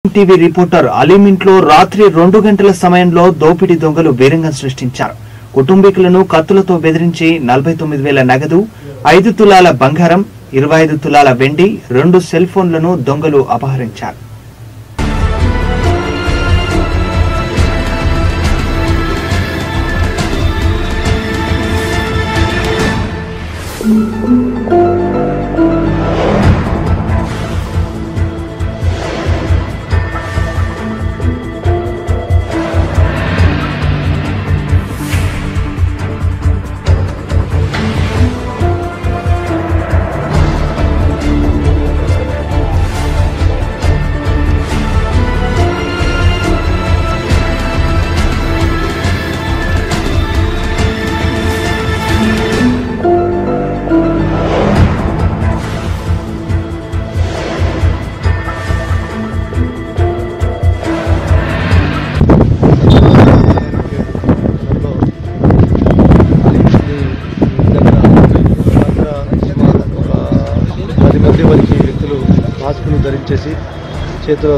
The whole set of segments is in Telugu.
టీవీ రిపోర్టర్ అలీం ఇంట్లో రాత్రి 2 గంటల సమయంలో దోపిడీ దొంగలు బీరంగం సృష్టించారు. కుటుంబీకులను కత్తులతో బెదిరించి 49,000 నగదు, 5 తులాల బంగారం, 25 తులాల వెండి, 2 సెల్ ఫోన్లను దొంగలు అపహరించారు. వ్యక్తులు మాస్కులు ధరించేసి చేతిలో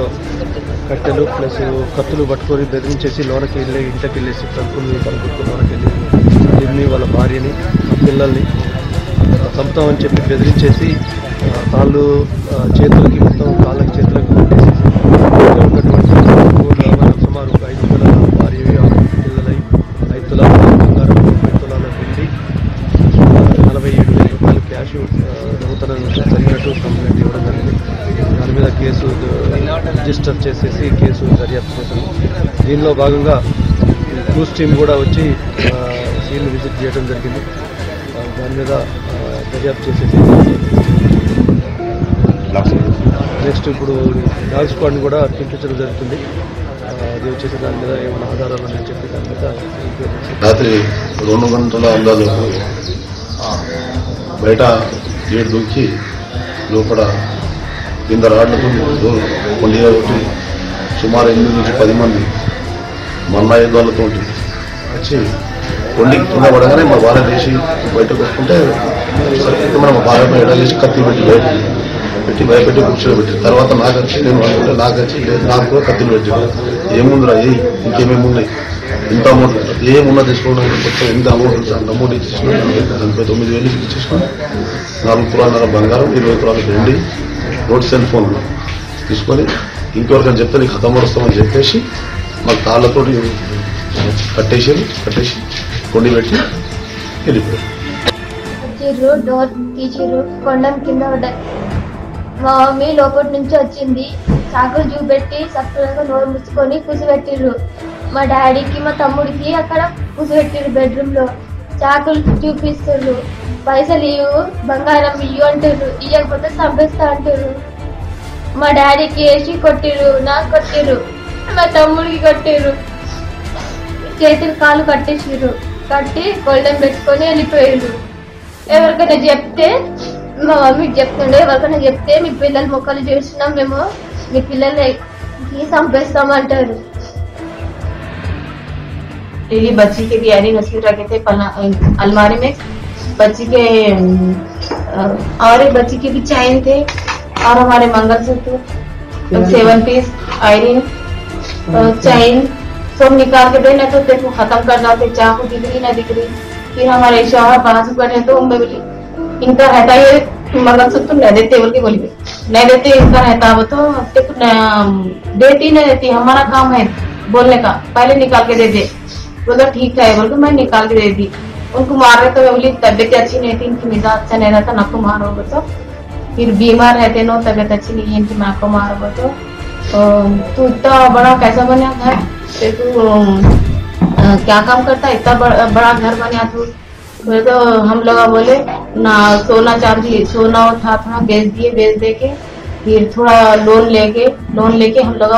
కట్టెలు ప్లస్ కత్తులు పట్టుకొని బెదిరించేసి లోనకి వెళ్ళి ఇంటికి వెళ్ళేసి తలుపుల్ని పలుకుతూ లోనకి వెళ్ళి వాళ్ళ భార్యని పిల్లల్ని చంపుతామని చెప్పి బెదిరించేసి కాళ్ళు చేతులకి మొత్తం కాళ్ళకి చేతులకు కొట్టేసేసి ఉన్నటువంటి సుమారు 5 తులాల భార్యవి 6 పిల్లలై 5 తులాల బంగారం 5 తులాల వెండి 47,000 రూపాయలు క్యాష్ దొంగతనం జరిగినట్టు కంప్లైంట్ ఇవ్వడం జరిగింది. దాని మీద కేసు రిజిస్టర్ చేసేసి కేసు దర్యాప్తు చేశాము. దీనిలో భాగంగా క్రూజ్ టీం కూడా వచ్చి సీన్ విజిట్ చేయడం జరిగింది. దాని మీద దర్యాప్తు చేసేసి నెక్స్ట్ ఇప్పుడు డాగ్ స్క్వాడ్ని కూడా పిలిపించడం జరుగుతుంది. అది వచ్చేసి దాని మీద ఏమైనా ఆధారాలు అని చెప్పి దాని మీద రాత్రి 2 గంటల అందాలకు బయట గేట్ దూకి లోపల కింద రాళ్లతో కొండిగా కొట్టి సుమారు 8 నుంచి 10 మంది మన్నాయుధాలతో వచ్చి కొండికి కింద పడగానే మా భార్య వేసి బయటకు వస్తుంటే సరిగ్గా మా భార్య బయట వేసి కత్తి పెట్టి భయపెట్టి కూర్చోబెట్టి పెట్టి తర్వాత నాకు వచ్చి నేను అనుకుంటే నాకు వచ్చి నాకు కూడా కత్తిలు పెట్టాను. ఏముందిరా ఇంకేమేమి ఉన్నాయి, ఎంత అమౌంట్ ఏమున్నా తీసుకోవడానికి కొంచెం ఎంత అమౌంట్ అమౌంట్ ఇచ్చేసుకుని 89,000 ఇచ్చేసుకుని 4 తులాల బంగారం 20 తులాల వెండి 2 సెల్ ఫోన్లు తీసుకొని ఇంకెవరికని చెప్తే నీకు హతమరుస్తామని చెప్పేసి మాకు తాళ్ళతో కట్టేసి కొండి పెట్టి వెళ్ళిపోయారు. డోర్ తీసిరు, కొండం కింద పడ్డాయి. మా మమ్మీ లోపటి నుంచి వచ్చింది, చాకులు చూపెట్టి సఫలంగా నోరు ముచ్చుకొని కూసిపెట్టిర్రు. మా డాడీకి మా తమ్ముడికి అక్కడ కూసిపెట్టిర్రు. బెడ్రూమ్ లో చాకులు చూపిస్తుర్రు. పైసలు ఇవ్వు, బంగారం ఇయ్యు అంటుర్రు. ఇవ్వకపోతే చంపేస్తా అంటుర్రు. మా డాడీకి వేసి కొట్టిర్రు, నాకు కొట్టిర్రు, మా తమ్ముడికి కొట్టిర్రు. చేతులు కాలు కట్టేసిర్రు. కట్టి గోల్డెన్ పెట్టుకొని వెళ్ళిపోయారు. ఎవరికైనా చెప్తే మా మమ్మీకి చెప్తుండే, ఎవరికైనా చెప్తే మీ పిల్లలు మొక్కలు చేస్తున్నాం మేము, మీ పిల్లలకి చంపేస్తామంటారు. डेली बच्ची के इयरिंग असली रखे थे अलमारी में, बच्ची के और एक बच्ची के भी चैन थे और हमारे मंगलसूत्र 7 पीस आयरिंग चैन सब निकाल के देना तो तेरे को खत्म कर जाते, चाकू दिख रही ना दिख रही. फिर हमारे शौहर पास बैठे तो मैं बोली इनका रहता ये मंगलसूत्र नहीं देते, बोल के बोली नहीं देते, इनका रहता वो तो देती नहीं देती, हमारा काम है बोलने का, पहले निकाल के दे दे. बोला ठीक है, बोल के मैं निकाल के दे दी. उनको मार रहे तो मैं बोली तबियत अच्छी नहीं थी, इनकी मिजाज अच्छा नहीं रहता, नको मारोगे तो फिर बीमार रहते नो, तबियत अच्छी नहीं है इनकी, मैं आपको मारोगे तो तू इतना बड़ा कैसा बना घर, तू क्या काम करता है, इतना बड़ा घर बना तू. तो हम लोग बोले ना सोना चांदी सोना था बेच दिए, बेच दे के फिर थोड़ा लोन लेके हम लोग